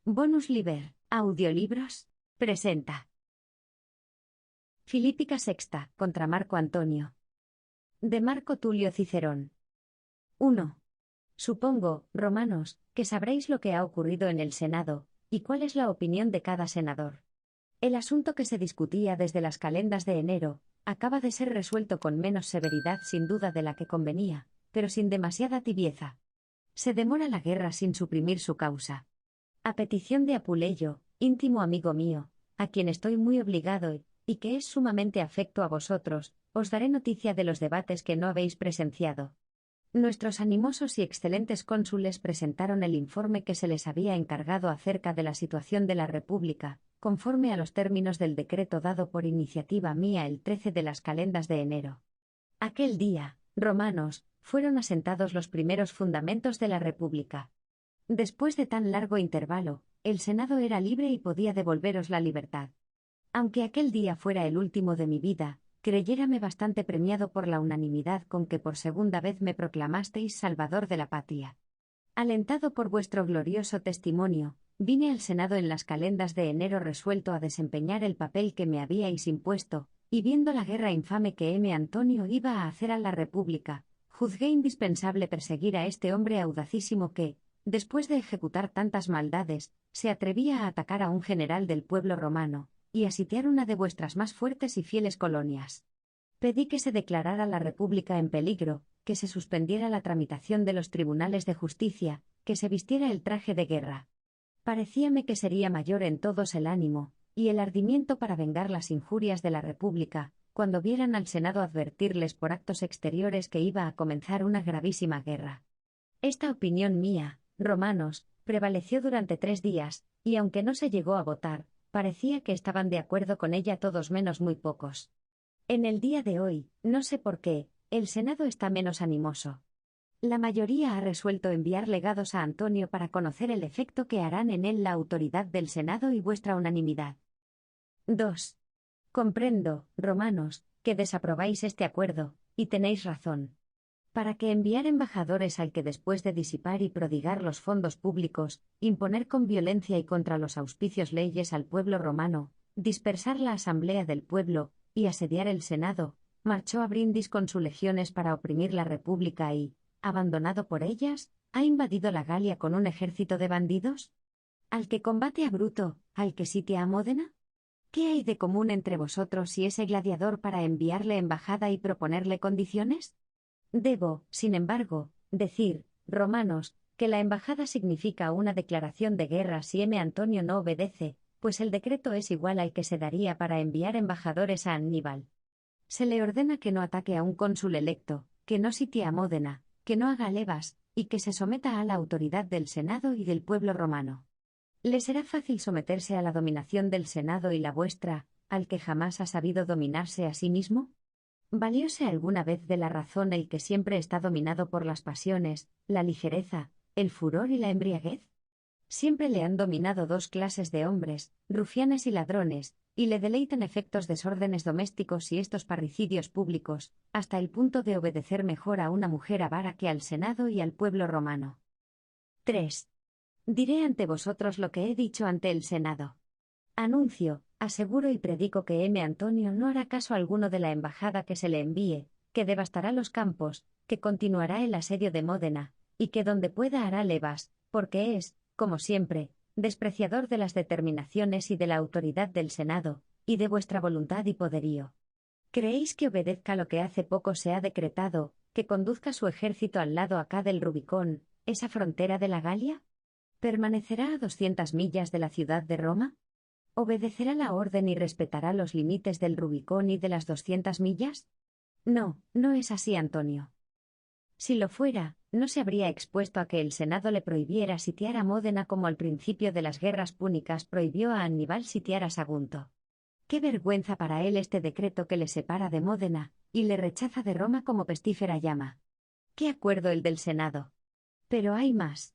Bonus Liber, Audiolibros, presenta Filípica Sexta, contra Marco Antonio. De Marco Tulio Cicerón. 1. Supongo, romanos, que sabréis lo que ha ocurrido en el Senado, y cuál es la opinión de cada senador. El asunto que se discutía desde las calendas de enero, acaba de ser resuelto con menos severidad sin duda de la que convenía, pero sin demasiada tibieza. Se demora la guerra sin suprimir su causa. A petición de Apuleyo, íntimo amigo mío, a quien estoy muy obligado y que es sumamente afecto a vosotros, os daré noticia de los debates que no habéis presenciado. Nuestros animosos y excelentes cónsules presentaron el informe que se les había encargado acerca de la situación de la República, conforme a los términos del decreto dado por iniciativa mía el 13 de las calendas de enero. Aquel día, romanos, fueron asentados los primeros fundamentos de la República. Después de tan largo intervalo, el Senado era libre y podía devolveros la libertad. Aunque aquel día fuera el último de mi vida, creyérame bastante premiado por la unanimidad con que por segunda vez me proclamasteis Salvador de la patria. Alentado por vuestro glorioso testimonio, vine al Senado en las calendas de enero resuelto a desempeñar el papel que me habíais impuesto, y viendo la guerra infame que M. Antonio iba a hacer a la República, juzgué indispensable perseguir a este hombre audacísimo que, después de ejecutar tantas maldades, se atrevía a atacar a un general del pueblo romano, y a sitiar una de vuestras más fuertes y fieles colonias. Pedí que se declarara la República en peligro, que se suspendiera la tramitación de los tribunales de justicia, que se vistiera el traje de guerra. Parecíame que sería mayor en todos el ánimo, y el ardimiento para vengar las injurias de la República, cuando vieran al Senado advertirles por actos exteriores que iba a comenzar una gravísima guerra. Esta opinión mía, romanos, prevaleció durante 3 días, y aunque no se llegó a votar, parecía que estaban de acuerdo con ella todos menos muy pocos. En el día de hoy, no sé por qué, el Senado está menos animoso. La mayoría ha resuelto enviar legados a Antonio para conocer el efecto que harán en él la autoridad del Senado y vuestra unanimidad. 2. Comprendo, romanos, que desaprobáis este acuerdo, y tenéis razón. Para que enviar embajadores al que después de disipar y prodigar los fondos públicos, imponer con violencia y contra los auspicios leyes al pueblo romano, dispersar la asamblea del pueblo, y asediar el Senado, marchó a Brindis con sus legiones para oprimir la República y, abandonado por ellas, ha invadido la Galia con un ejército de bandidos? ¿Al que combate a Bruto, al que sitia a Módena? ¿Qué hay de común entre vosotros y ese gladiador para enviarle embajada y proponerle condiciones? Debo, sin embargo, decir, romanos, que la embajada significa una declaración de guerra si M. Antonio no obedece, pues el decreto es igual al que se daría para enviar embajadores a Aníbal. Se le ordena que no ataque a un cónsul electo, que no sitie a Módena, que no haga levas, y que se someta a la autoridad del Senado y del pueblo romano. ¿Le será fácil someterse a la dominación del Senado y la vuestra, al que jamás ha sabido dominarse a sí mismo? ¿Valióse alguna vez de la razón el que siempre está dominado por las pasiones, la ligereza, el furor y la embriaguez? Siempre le han dominado 2 clases de hombres, rufianes y ladrones, y le deleitan efectos desórdenes domésticos y estos parricidios públicos, hasta el punto de obedecer mejor a una mujer avara que al Senado y al pueblo romano. 3. Diré ante vosotros lo que he dicho ante el Senado. Anuncio, aseguro y predico que M. Antonio no hará caso alguno de la embajada que se le envíe, que devastará los campos, que continuará el asedio de Módena, y que donde pueda hará levas, porque es, como siempre, despreciador de las determinaciones y de la autoridad del Senado, y de vuestra voluntad y poderío. ¿Creéis que obedezca lo que hace poco se ha decretado, que conduzca su ejército al lado acá del Rubicón, esa frontera de la Galia? ¿Permanecerá a 200 millas de la ciudad de Roma? ¿Obedecerá la orden y respetará los límites del Rubicón y de las 200 millas? No, no es así, Antonio. Si lo fuera, no se habría expuesto a que el Senado le prohibiera sitiar a Módena como al principio de las guerras púnicas prohibió a Aníbal sitiar a Sagunto. Qué vergüenza para él este decreto que le separa de Módena, y le rechaza de Roma como pestífera llama. ¿Qué acuerdo el del Senado? Pero hay más.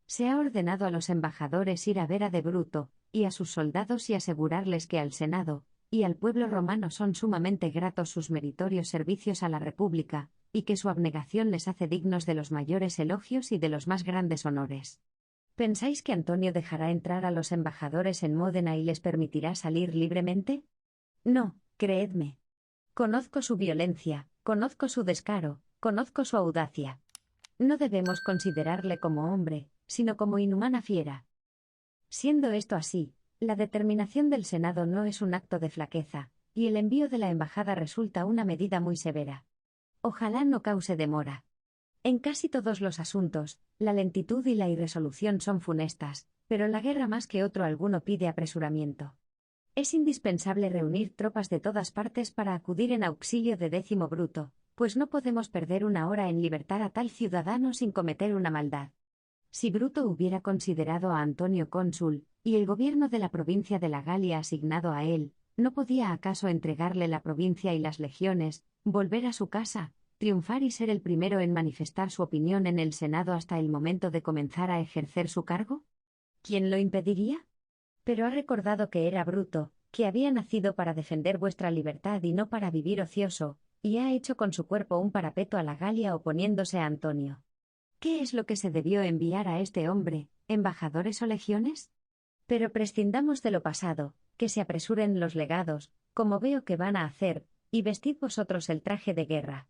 Se ha ordenado a los embajadores ir a ver a de Bruto, y a sus soldados y asegurarles que al Senado, y al pueblo romano son sumamente gratos sus meritorios servicios a la República, y que su abnegación les hace dignos de los mayores elogios y de los más grandes honores. ¿Pensáis que Antonio dejará entrar a los embajadores en Módena y les permitirá salir libremente? No, creedme. Conozco su violencia, conozco su descaro, conozco su audacia. No debemos considerarle como hombre, sino como inhumana fiera. Siendo esto así, la determinación del Senado no es un acto de flaqueza, y el envío de la embajada resulta una medida muy severa. Ojalá no cause demora. En casi todos los asuntos, la lentitud y la irresolución son funestas, pero la guerra más que otro alguno pide apresuramiento. Es indispensable reunir tropas de todas partes para acudir en auxilio de Décimo Bruto, pues no podemos perder una hora en libertar a tal ciudadano sin cometer una maldad. Si Bruto hubiera considerado a Antonio cónsul, y el gobierno de la provincia de la Galia asignado a él, ¿no podía acaso entregarle la provincia y las legiones, volver a su casa, triunfar y ser el primero en manifestar su opinión en el Senado hasta el momento de comenzar a ejercer su cargo? ¿Quién lo impediría? Pero ha recordado que era Bruto, que había nacido para defender vuestra libertad y no para vivir ocioso, y ha hecho con su cuerpo un parapeto a la Galia oponiéndose a Antonio. ¿Qué es lo que se debió enviar a este hombre, embajadores o legiones? Pero prescindamos de lo pasado, que se apresuren los legados, como veo que van a hacer, y vestid vosotros el traje de guerra.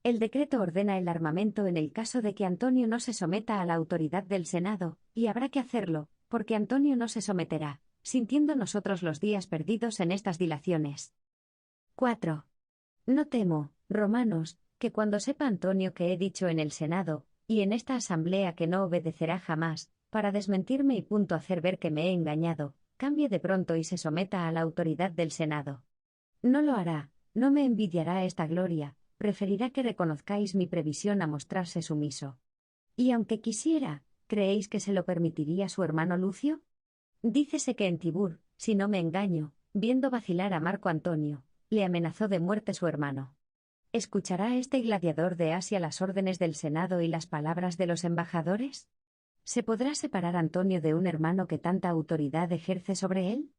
El decreto ordena el armamento en el caso de que Antonio no se someta a la autoridad del Senado, y habrá que hacerlo, porque Antonio no se someterá, sintiendo nosotros los días perdidos en estas dilaciones. 4. No temo, romanos, que cuando sepa Antonio que he dicho en el Senado, y en esta asamblea que no obedecerá jamás, para desmentirme y punto hacer ver que me he engañado, cambie de pronto y se someta a la autoridad del Senado. No lo hará, no me envidiará esta gloria, preferirá que reconozcáis mi previsión a mostrarse sumiso. Y aunque quisiera, ¿creéis que se lo permitiría su hermano Lucio? Dícese que en Tibur, si no me engaño, viendo vacilar a Marco Antonio, le amenazó de muerte su hermano. ¿Escuchará este gladiador de Asia las órdenes del Senado y las palabras de los embajadores? ¿Se podrá separar Antonio de un hermano que tanta autoridad ejerce sobre él?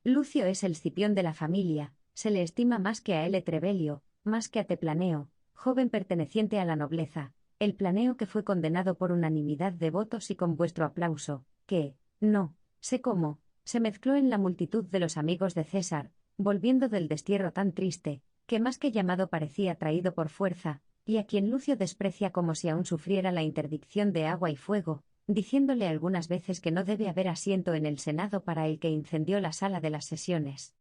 Lucio es el Scipión de la familia, se le estima más que a L. Trevelio, más que a Teplaneo, joven perteneciente a la nobleza, el Planeo que fue condenado por unanimidad de votos y con vuestro aplauso, que, no sé cómo, se mezcló en la multitud de los amigos de César, volviendo del destierro tan triste, que más que llamado parecía traído por fuerza, y a quien Lucio desprecia como si aún sufriera la interdicción de agua y fuego, diciéndole algunas veces que no debe haber asiento en el Senado para el que incendió la sala de las sesiones.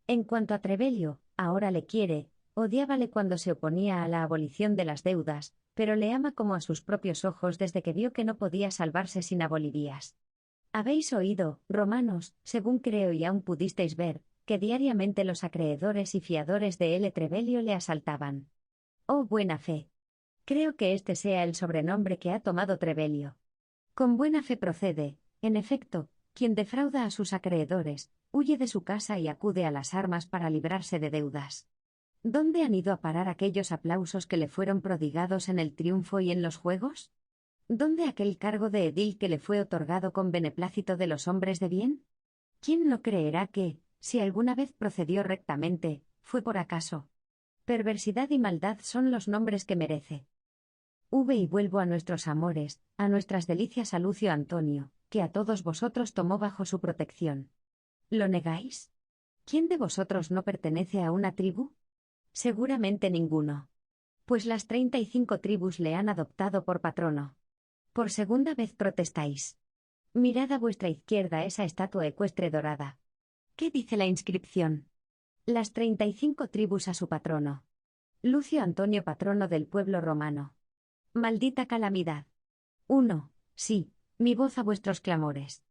En cuanto a Trevelio, ahora le quiere, odiábale cuando se oponía a la abolición de las deudas, pero le ama como a sus propios ojos desde que vio que no podía salvarse sin abolirías. Habéis oído, romanos, según creo y aún pudisteis ver, que diariamente los acreedores y fiadores de L. Trevelio le asaltaban. Oh buena fe. Creo que este sea el sobrenombre que ha tomado Trevelio. Con buena fe procede, en efecto, quien defrauda a sus acreedores, huye de su casa y acude a las armas para librarse de deudas. ¿Dónde han ido a parar aquellos aplausos que le fueron prodigados en el triunfo y en los juegos? ¿Dónde aquel cargo de edil que le fue otorgado con beneplácito de los hombres de bien? ¿Quién no creerá que, si alguna vez procedió rectamente, fue por acaso? Perversidad y maldad son los nombres que merece. Hube y vuelvo a nuestros amores, a nuestras delicias a Lucio Antonio, que a todos vosotros tomó bajo su protección. ¿Lo negáis? ¿Quién de vosotros no pertenece a una tribu? Seguramente ninguno. Pues las 35 tribus le han adoptado por patrono. Por segunda vez protestáis. Mirad a vuestra izquierda esa estatua ecuestre dorada. ¿Qué dice la inscripción? Las 35 tribus a su patrono. Lucio Antonio, patrono del pueblo romano. Maldita calamidad. 1. Sí, mi voz a vuestros clamores.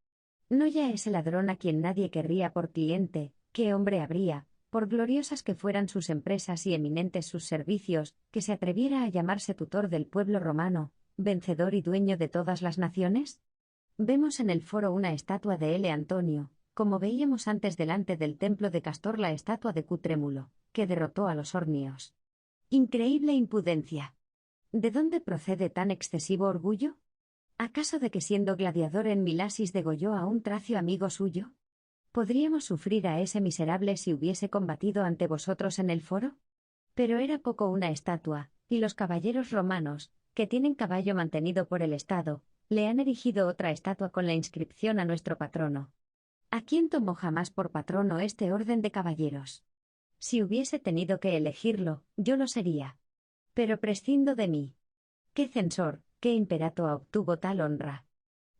No ya ese ladrón a quien nadie querría por cliente, ¿qué hombre habría, por gloriosas que fueran sus empresas y eminentes sus servicios, que se atreviera a llamarse tutor del pueblo romano, vencedor y dueño de todas las naciones? Vemos en el foro una estatua de L. Antonio, como veíamos antes delante del templo de Castor la estatua de Q. Trémulo, que derrotó a los ornios. Increíble impudencia. ¿De dónde procede tan excesivo orgullo? ¿Acaso de que siendo gladiador en Milasis degolló a un tracio amigo suyo? ¿Podríamos sufrir a ese miserable si hubiese combatido ante vosotros en el foro? Pero era poco una estatua, y los caballeros romanos, que tienen caballo mantenido por el Estado, le han erigido otra estatua con la inscripción a nuestro patrono. ¿A quién tomó jamás por patrono este orden de caballeros? Si hubiese tenido que elegirlo, yo lo sería. Pero prescindo de mí. ¿Qué censor, qué imperator obtuvo tal honra?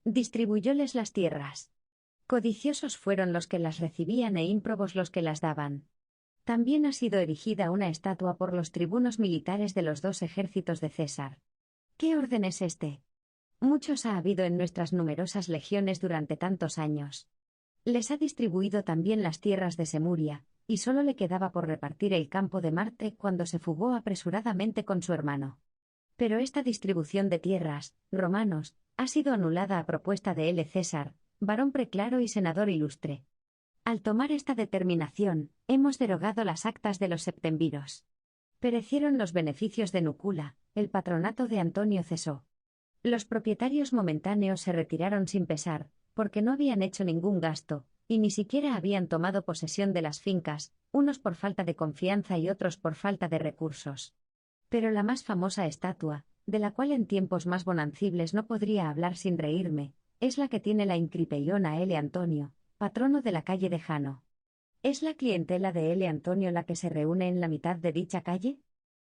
Distribuyóles las tierras. Codiciosos fueron los que las recibían e ímprobos los que las daban. También ha sido erigida una estatua por los tribunos militares de los dos ejércitos de César. ¿Qué orden es este? Muchos ha habido en nuestras numerosas legiones durante tantos años. Les ha distribuido también las tierras de Semuria, y solo le quedaba por repartir el campo de Marte cuando se fugó apresuradamente con su hermano. Pero esta distribución de tierras, romanos, ha sido anulada a propuesta de L. César, varón preclaro y senador ilustre. Al tomar esta determinación, hemos derogado las actas de los septemviros. Perecieron los beneficios de Núcula, el patronato de Antonio cesó. Los propietarios momentáneos se retiraron sin pesar, porque no habían hecho ningún gasto, y ni siquiera habían tomado posesión de las fincas, unos por falta de confianza y otros por falta de recursos. Pero la más famosa estatua, de la cual en tiempos más bonancibles no podría hablar sin reírme, es la que tiene la Incripeión a L. Antonio, patrono de la calle de Jano. ¿Es la clientela de L. Antonio la que se reúne en la mitad de dicha calle?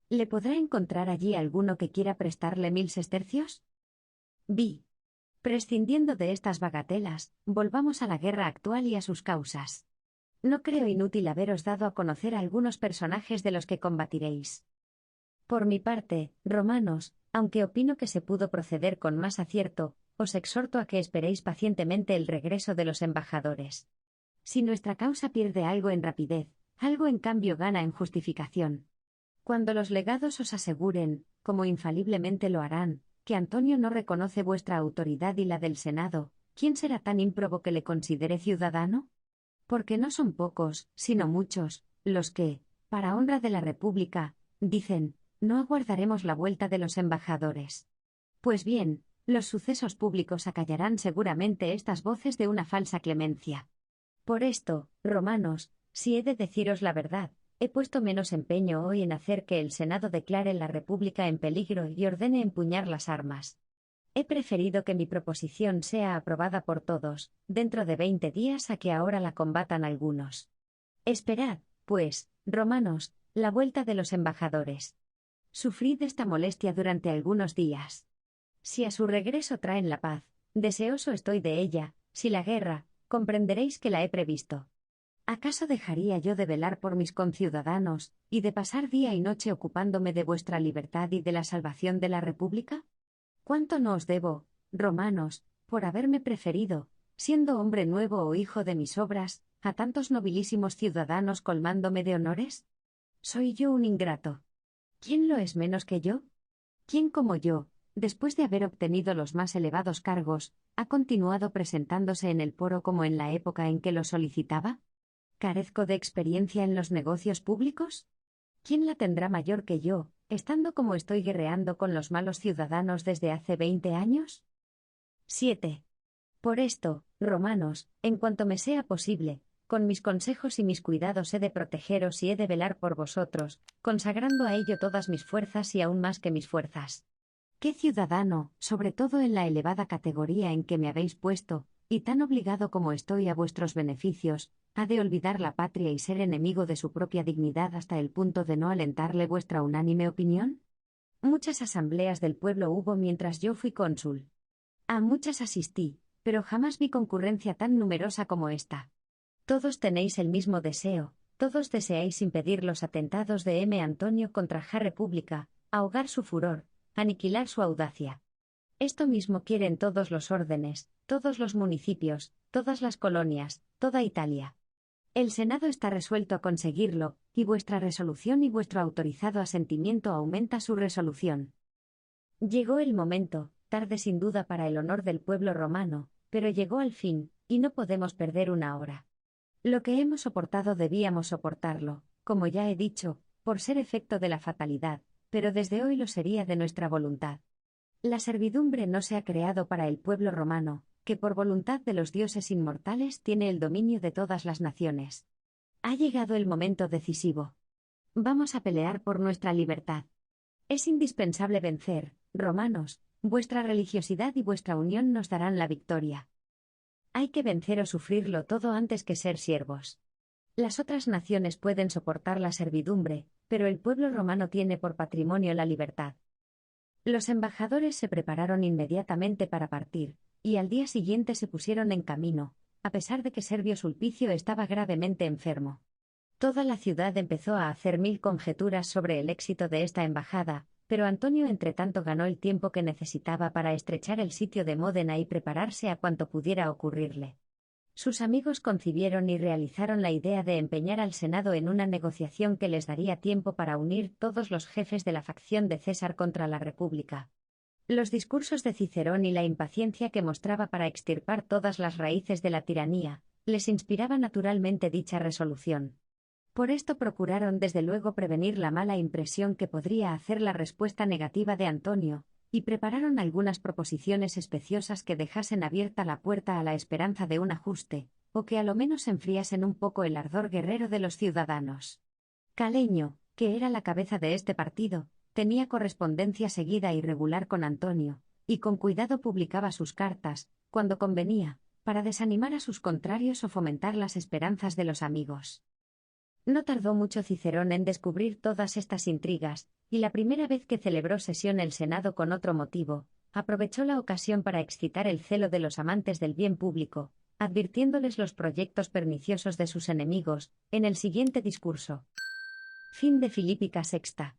¿Le podrá encontrar allí alguno que quiera prestarle 1000 sestercios? Vi. Prescindiendo de estas bagatelas, volvamos a la guerra actual y a sus causas. No creo inútil haberos dado a conocer a algunos personajes de los que combatiréis. Por mi parte, romanos, aunque opino que se pudo proceder con más acierto, os exhorto a que esperéis pacientemente el regreso de los embajadores. Si nuestra causa pierde algo en rapidez, algo en cambio gana en justificación. Cuando los legados os aseguren, como infaliblemente lo harán, que Antonio no reconoce vuestra autoridad y la del Senado, ¿quién será tan ímprobo que le considere ciudadano? Porque no son pocos, sino muchos, los que, para honra de la República, dicen, no aguardaremos la vuelta de los embajadores. Pues bien, los sucesos públicos acallarán seguramente estas voces de una falsa clemencia. Por esto, romanos, si he de deciros la verdad, he puesto menos empeño hoy en hacer que el Senado declare la República en peligro y ordene empuñar las armas. He preferido que mi proposición sea aprobada por todos, dentro de 20 días a que ahora la combatan algunos. Esperad, pues, romanos, la vuelta de los embajadores. Sufrid esta molestia durante algunos días. Si a su regreso traen la paz, deseoso estoy de ella, si la guerra, comprenderéis que la he previsto. ¿Acaso dejaría yo de velar por mis conciudadanos, y de pasar día y noche ocupándome de vuestra libertad y de la salvación de la República? ¿Cuánto no os debo, romanos, por haberme preferido, siendo hombre nuevo o hijo de mis obras, a tantos nobilísimos ciudadanos colmándome de honores? ¿Soy yo un ingrato? ¿Quién lo es menos que yo? ¿Quién como yo, después de haber obtenido los más elevados cargos, ha continuado presentándose en el foro como en la época en que lo solicitaba? ¿Carezco de experiencia en los negocios públicos? ¿Quién la tendrá mayor que yo, estando como estoy guerreando con los malos ciudadanos desde hace 20 años? 7. Por esto, romanos, en cuanto me sea posible, con mis consejos y mis cuidados he de protegeros y he de velar por vosotros, consagrando a ello todas mis fuerzas y aún más que mis fuerzas. ¿Qué ciudadano, sobre todo en la elevada categoría en que me habéis puesto, y tan obligado como estoy a vuestros beneficios, ha de olvidar la patria y ser enemigo de su propia dignidad hasta el punto de no alentarle vuestra unánime opinión? Muchas asambleas del pueblo hubo mientras yo fui cónsul. A muchas asistí, pero jamás vi concurrencia tan numerosa como esta. Todos tenéis el mismo deseo, todos deseáis impedir los atentados de M. Antonio contra la República, ahogar su furor, aniquilar su audacia. Esto mismo quieren todos los órdenes, todos los municipios, todas las colonias, toda Italia. El Senado está resuelto a conseguirlo, y vuestra resolución y vuestro autorizado asentimiento aumenta su resolución. Llegó el momento, tarde sin duda para el honor del pueblo romano, pero llegó al fin, y no podemos perder una hora. Lo que hemos soportado debíamos soportarlo, como ya he dicho, por ser efecto de la fatalidad, pero desde hoy lo sería de nuestra voluntad. La servidumbre no se ha creado para el pueblo romano, que por voluntad de los dioses inmortales tiene el dominio de todas las naciones. Ha llegado el momento decisivo. Vamos a pelear por nuestra libertad. Es indispensable vencer, romanos, Vuestra religiosidad y vuestra unión nos darán la victoria. Hay que vencer o sufrirlo todo antes que ser siervos. Las otras naciones pueden soportar la servidumbre, pero el pueblo romano tiene por patrimonio la libertad. Los embajadores se prepararon inmediatamente para partir, y al día siguiente se pusieron en camino, a pesar de que Servio Sulpicio estaba gravemente enfermo. Toda la ciudad empezó a hacer mil conjeturas sobre el éxito de esta embajada, pero Antonio entretanto ganó el tiempo que necesitaba para estrechar el sitio de Módena y prepararse a cuanto pudiera ocurrirle. Sus amigos concibieron y realizaron la idea de empeñar al Senado en una negociación que les daría tiempo para unir todos los jefes de la facción de César contra la República. Los discursos de Cicerón y la impaciencia que mostraba para extirpar todas las raíces de la tiranía, les inspiraba naturalmente dicha resolución. Por esto procuraron desde luego prevenir la mala impresión que podría hacer la respuesta negativa de Antonio, y prepararon algunas proposiciones especiosas que dejasen abierta la puerta a la esperanza de un ajuste, o que a lo menos enfriasen un poco el ardor guerrero de los ciudadanos. Caleño, que era la cabeza de este partido, tenía correspondencia seguida y regular con Antonio, y con cuidado publicaba sus cartas, cuando convenía, para desanimar a sus contrarios o fomentar las esperanzas de los amigos. No tardó mucho Cicerón en descubrir todas estas intrigas, y la primera vez que celebró sesión el Senado con otro motivo, aprovechó la ocasión para excitar el celo de los amantes del bien público, advirtiéndoles los proyectos perniciosos de sus enemigos, en el siguiente discurso. Fin de Filípica Sexta.